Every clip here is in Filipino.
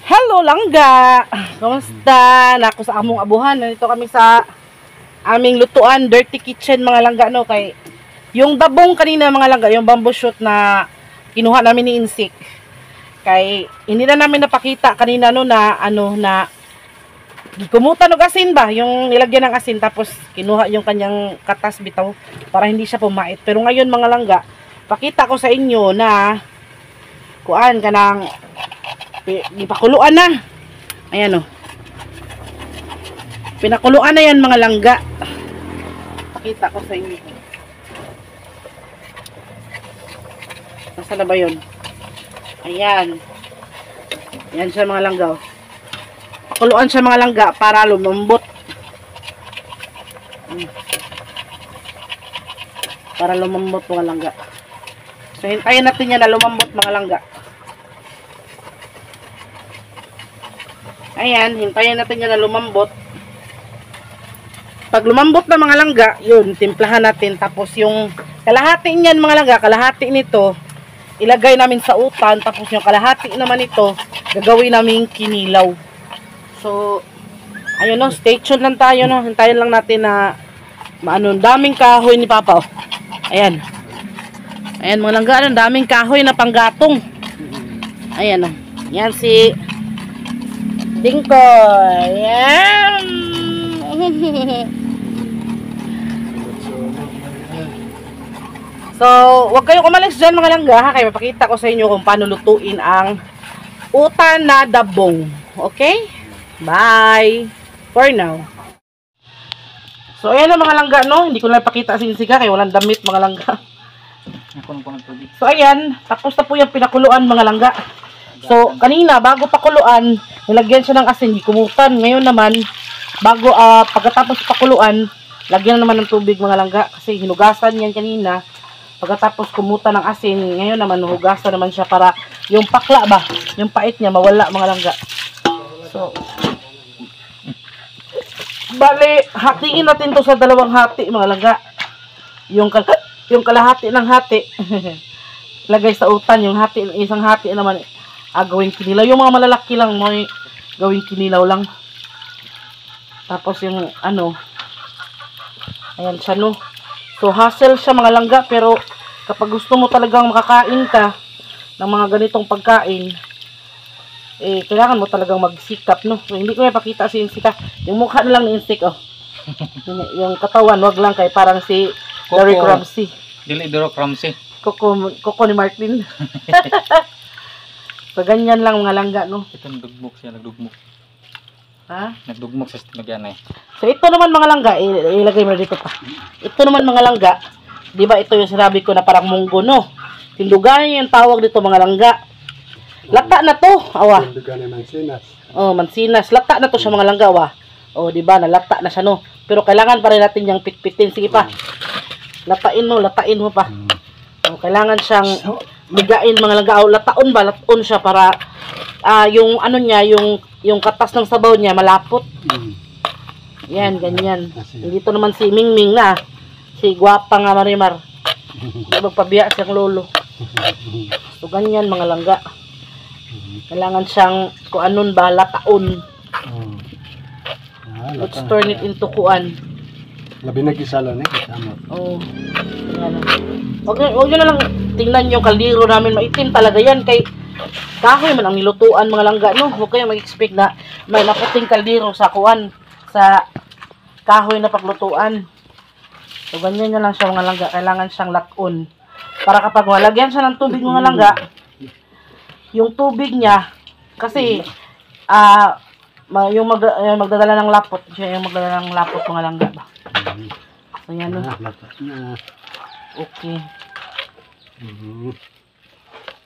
Hello langga! Kamusta? Nako sa among abuhan. Nandito kami sa aming lutuan, dirty kitchen mga langga no kay yung dabong kanina mga langga, yung bamboo shoot na kinuha namin ni Insik. Kay hindi na namin napakita kanina no na na gikumutan og asin ba, yung nilagyan ng asin tapos kinuha yung kanyang katas bitaw para hindi siya pumait. Pero ngayon mga langga, pakita ko sa inyo na kuan kanang ipakuluan na. Ayan o. Pinakuluan na yan mga langga. Pakita ko sa inyo. Nasaan na ba yun? Ayan. Ayan siya mga langga. Pakuluan siya mga langga para lumambot. Para lumambot mga langga. So hintayin natin yan na lumambot mga langga. Ayan, hintayin natin yan na lumambot. Pag lumambot na mga langga, yun, timplahan natin. Tapos yung kalahati niyan mga langga, kalahati nito, ilagay namin sa utan. Tapos yung kalahati naman ito, gagawin namin kinilaw. So, ayun no, stay tuned lang tayo no. Hintayin lang natin na daming kahoy ni Papa. Oh. Ayan. Ayan mga langga, daming kahoy na panggatong. Ayan o. Yan si Dingko. Ayan. So, huwag kayong umalis dyan mga langga ha. Kaya mapakita ko sa inyo kung paano lutuin ang utan na dabong. Okay? Bye! For now. So, ayan na mga langga no. Hindi ko na napakita si Insika kaya walang damit mga langga. So, ayan. Tapos na po yung pinakuluan mga langga. So, kanina, bago pakuluan, nilagyan siya ng asin, kumutan. Ngayon naman, bago, pagkatapos pakuluan, lagyan naman ng tubig mga langga. Kasi hinugasan yan kanina. Pagkatapos kumutan ng asin, ngayon naman, hugasan naman siya para yung pakla ba, yung pait niya, mawala mga langga. So, bali, hatiin natin to sa dalawang hati mga langga. Yung kalahati ng hati, lagay sa utan, yung hati, isang hati naman, gawing kinilaw. Yung mga malalaki lang mo, gawing kinilaw lang. Tapos yung ayan siya no. So hassle siya mga langga, pero kapag gusto mo talagang makakain ka ng mga ganitong pagkain, kailangan mo talagang magsikap no. So hindi ko may pakita si Insika. Yung mukha na lang ni Insik oh. yung katawan, wag lang kay parang si Derek Ramsey. Dili Derek Ramsey. Coco ni Martin. So, ganyan lang mga langga, no? Ito nagdugmok siya, nagdugmok. Ha? Nagdugmok sa stinagyan eh. So, ito naman mga langga, ilagay mo dito pa. Ito naman mga langga, di ba ito yung sinabi ko na parang munggo, no? Tindugan yung tawag dito mga langga. Lata na to, awa. Tindugan ng mansinas. Oh, mansinas. Lata na to siya mga langga, awa. Oh, di ba, nalata na siya, no? Pero kailangan pa rin natin yung pitpitin. Sige pa. Latain mo pa. Oh, kailangan siyang bigain mga langga, lataon ba, lataon siya para yung niya, yung katas ng sabaw niya malapot. Yan, ganyan. Dito naman si Mingming na, si gwapa nga Marimar. Magpabiya siyang lolo. So ganyan mga langga. Kailangan siyang kuanon ba, lataon. Let's turn it into kuan. Labi nag-isalo ni kasama. Oh. Yan. Wag nyo na lang tingnan yung kaldero namin, maitim talaga yan kay kahoy man ang nilutuan mga langga no. Huwag kayong mag-expect na may naputing kaldero sa kuan, sa kahoy na paglutuan. So ganyan nyo lang siya mga langga, kailangan siyang laton para kapag walagyan siya ng tubig mga langga, yung tubig niya kasi yung magdadala ng lapot, siya yung magdadala ng lapot mga langga ba. So yan no. Okay.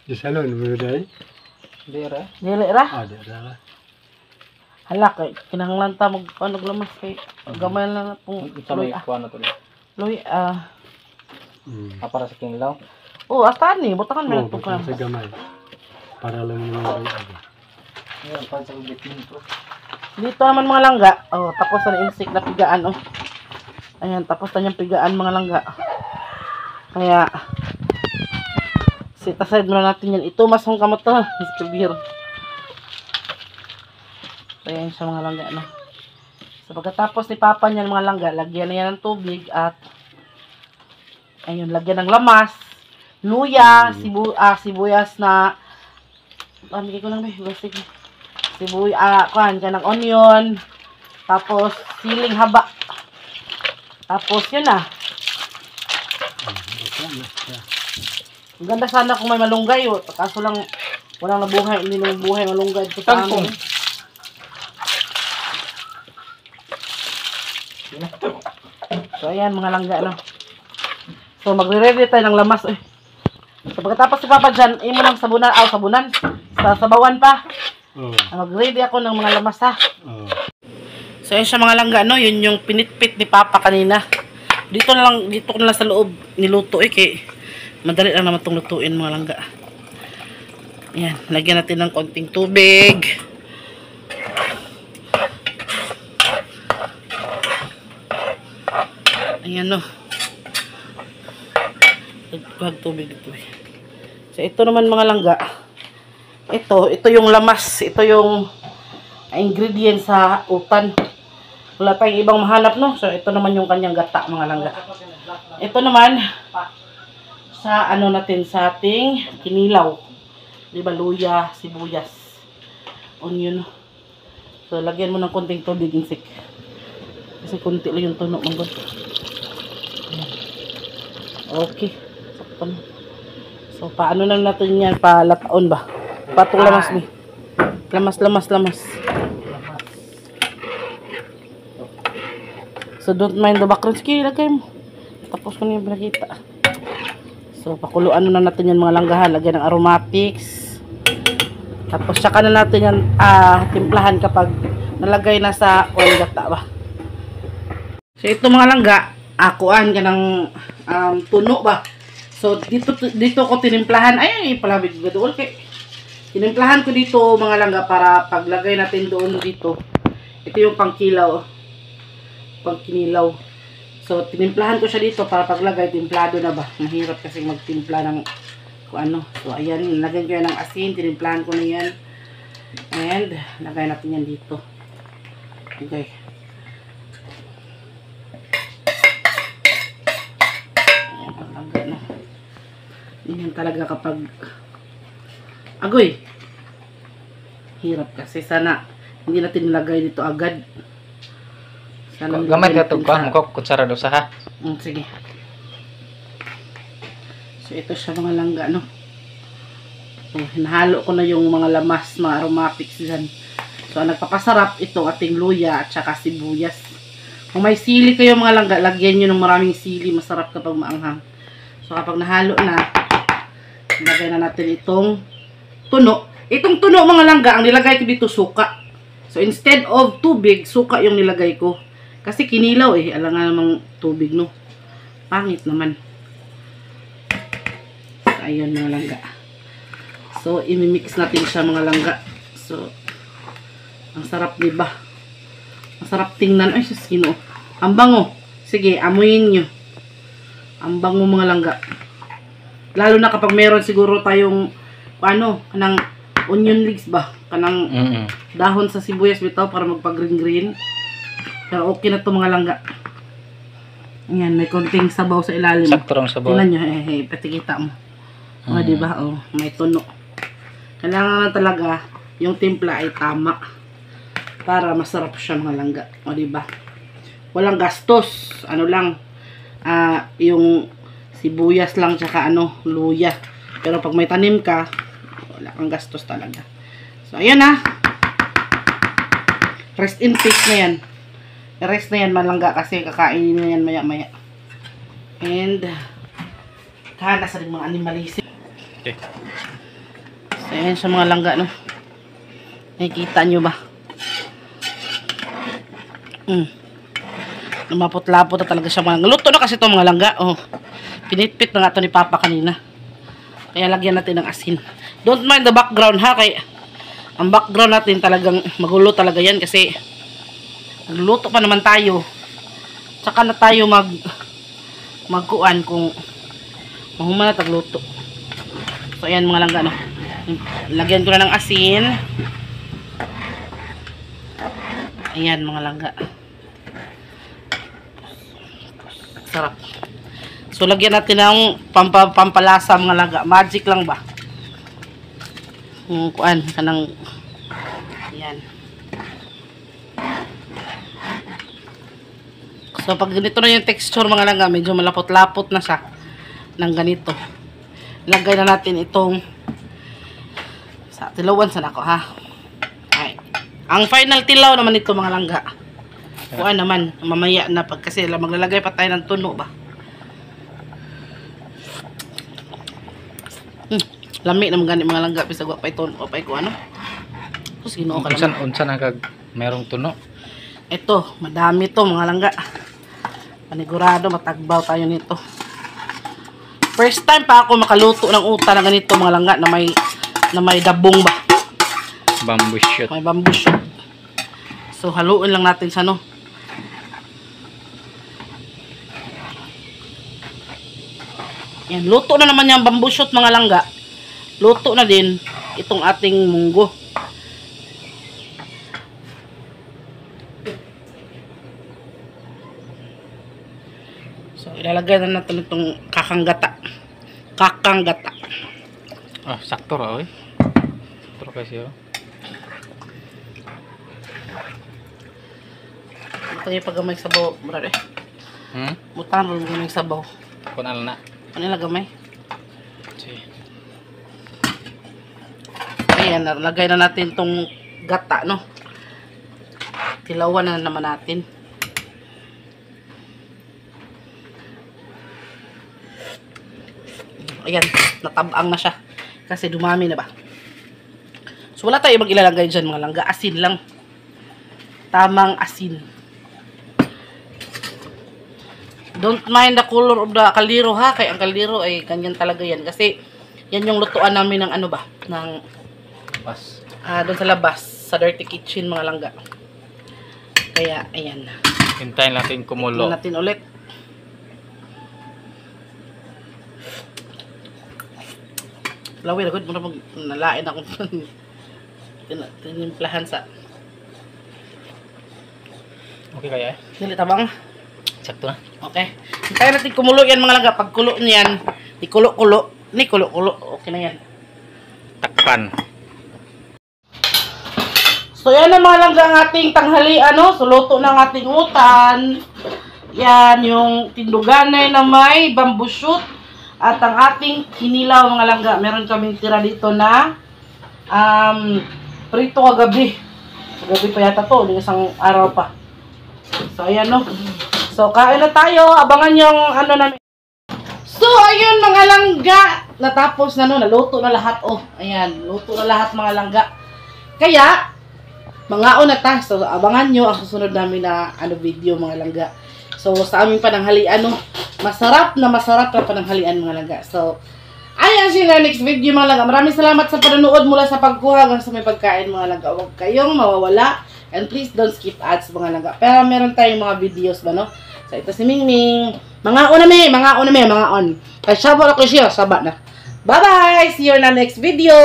Di salon mo dai? Dira. Dili ra? Dira. Hala kay kinahanglan ta lamas kay gamay lang pong Tuloy kuan na tuloy. Loy Para sa kinilaw. Oh, hasta ni butakan man to ka. Sa gamay. Para lang naman Ayan, para sa bitin to. Dito naman mga langga. Oh, tapos na insik na pigaan oh. Ayan, tapos na yung pigaan mga langga. Kaya set aside muna natin yan. Ito masong kamot to, Mr. Beer. So, ayan siya mga langga, no? So, pagkatapos ni Papa niyan mga langga, lagyan na yan ng tubig at ayun, lagyan ng lamas, luya, sibuyas na bigay ko lang ba? Basic. Kuhan ka ng onion, tapos siling haba. Tapos yun na. Ang ganda sana kung may malunggay. Kaso lang, walang nabuhay. Hindi nang buhay malunggay ito sa amin. So, ayan mga langga, no? So, magre-ready tayo ng lamas. So, pagkatapos si Papa dyan, imo ng sabunan. Sabunan. Sabawan pa. Mag-ready ako ng mga lamas, ha? So, ayan siya mga langga, no? Yun yung pinitpit ni Papa kanina. Dito ko na lang sa loob niluto, kay madali lang naman itong lutuin mga langga. Ayan, lagyan natin ng konting tubig. Ayan, no. Huwag tubig dito. So, ito naman mga langga. Ito yung lamas. Ito yung ingredients sa utan. Wala tayong ibang mahanap, no? So, ito naman yung kanyang gata, mga langga. Ito naman, sa ano natin, sa ating kinilaw. Diba, luya, sibuyas, onion. So, lagyan mo ng konting tubig, insik. Kasi konti lang yung tunog, mga god. Okay. So, paano lang natin yan? Palataon ba? Patong lamas ni. Lamas. So, don't mind the background. Sige, lagay mo. Tapos ko na yung pinakita. So, pakuluan na natin yan mga langgahan. Lagyan ng aromatics. Tapos, saka na natin yan timplahan kapag nalagay na sa gata ba. So, ito mga langga, kuan ka ng tuno ba. So, dito ko tinimplahan. Ay, palabig ko doon. Okay. Tinimplahan ko dito mga langga para paglagay natin doon dito. Ito yung pangkilaw. Pangkinilaw. So, tinimplahan ko siya dito para paglagay, timplado na ba. Mahirap kasi magtimpla ng kung ano. So, ayan, lagyan ko yan ng asin. Tinimplahan ko na yan. And, lagay natin yan dito. Okay. Ayan, yan talaga kapag agoy. Hirap kasi. Sana hindi natin nilagay dito agad. Gamay ka ito ba? Mukha kutsara doon sa ha? Sige. So, ito siya mga langga, no? So, hinahalo ko na yung mga lamas, mga aromatics dyan. So, ang nagpapasarap itong ating luya at saka sibuyas. Kung may sili kayo mga langga, lagyan nyo ng maraming sili. Masarap kapag maanghang. So, kapag nahalo na, lagay na natin itong tuno. Itong tuno mga langga, ang nilagay ko dito suka. So, instead of tubig, suka yung nilagay ko. Kasi kinilaw alam nga namang tubig, no? Pangit naman. So, ayun mga langga. So, imimix natin siya mga langga. So, ang sarap diba? Ang sarap tingnan. Ay, sino? Ang bango. Sige, amuyin nyo. Ang bango mga langga. Lalo na kapag meron siguro tayong kanang onion leeks ba? Kanang dahon sa sibuyas bitaw para magpa-green-green. Pero okay na to mga langga. Ayan, may konting sabaw sa ilalim. Sakturang sabaw. Tingnan nyo, patikita mo. O, diba? O, may tuno. Kailangan talaga yung timpla ay tama. Para masarap siya mga langga. O, diba? Walang gastos. Ano lang, yung sibuyas lang tsaka luya. Pero pag may tanim ka, wala kang gastos talaga. So, ayan na. Rest in peace na yan. Rest na yan malangga kasi kakainin na yan maya-maya. And, kana sa mga animalisip. Okay. So, ayan siya mga langga, no? Nakikita nyo ba? Lumapot-lapot na talaga siya mga. Luto na kasi ito mga langga. Oh, pinitpit na nga ito ni Papa kanina. Kaya lagyan natin ng asin. Don't mind the background ha. Kaya ang background natin talagang magulo talaga yan kasi nagluto pa naman tayo. Tsaka na tayo magkuan kung mahuma na tagluto. So ayan mga langga, no? Lagyan ko na ng asin. Ayan mga langga. Sarap. So lagyan natin ng pampalasa mga langga. Magic lang ba? Kuan kanang ayan. So pag ganito na yung texture mga langga, medyo malapot-lapot na siya ng ganito. Lagay na natin itong sa tilawan sa nako ha. Ay. Ang final tilaw naman ito mga langga. Kuan naman mamaya na pag kasi maglalagay pa tayo ng tuno ba. Lami naman gani mga langga bisag wa pay tuno pa ko ano. Tapos Ginoo ka lang. Unsa na kag merong tuno? Ito, madami to mga langga. Panigurado matagbaw tayo nito. First time pa ako makaluto ng uta na ganito mga langga na may dabong ba. Bamboo shoot. May bamboo shoot. So haluin lang natin sa no. Yan, luto na naman yung bamboo shoot mga langga. Luto na din itong ating munggo. So ilalagay na natin itong kakanggata. Kakanggata. Ah, sakto ra oy. Sakto kasi oh. Ito yung paggamay sabaw, brad eh. Mutan rin gamay sabaw. Kun ala na. Ano yung gamay? Sige. Ayan, lagay na natin itong gata, no? Tilawan na naman natin. Ayan, natabang na siya. Kasi dumami na ba? So, wala tayo mag-ilalagay dyan mga langga. Asin lang. Tamang asin. Don't mind the color of the kaldero ha. Kaya ang kaldero ay ganyan talaga yan. Kasi yan yung lutuan namin ng ano ba? Ng Pas. doon sa labas. Sa dirty kitchen mga langga. Kaya ayan. Hintayin natin kumulo. Tingnan natin ulit. Lawin ako. Muna pag nalain ako. Tinimplahan sa. Okay kaya eh? Dili tabang. Sakto na. Okay. Hintayin natin kumulo yan mga langga. Pag kulo niyan, ikulo-kulo. Ni kulo-kulo. Okay na yan. Takpan. So yan na mga langga ang ating tanghalian, no? So luto ng ating utan. Yan yung tinduganay na may bamboo shoot. At ang ating kinilaw mga langga. Meron kaming tira dito na prito kagabi. Kagabi pa yata to. Isang araw pa. So ayan no. So kain na tayo. Abangan yung ano namin. So ayun mga langga. Natapos na no. Naluto na lahat. Oh ayan. Luto na lahat mga langga. Kaya mga na ta. So abangan nyo ang susunod namin na video mga langga. So sa aming pananghalian no. Masarap na pananghalian mga langga. So ayan sila next video mga langga. Maraming salamat sa panonood mula sa pagkuha hanggang sa may pagkain mga langga. Huwag kayong mawawala. And please don't skip ads mga langga. Pero meron tayong mga videos ba no. So ito si Mingming. Mga on. Kaya sabot ako siya. Sabat na. Bye bye. See you in the next video.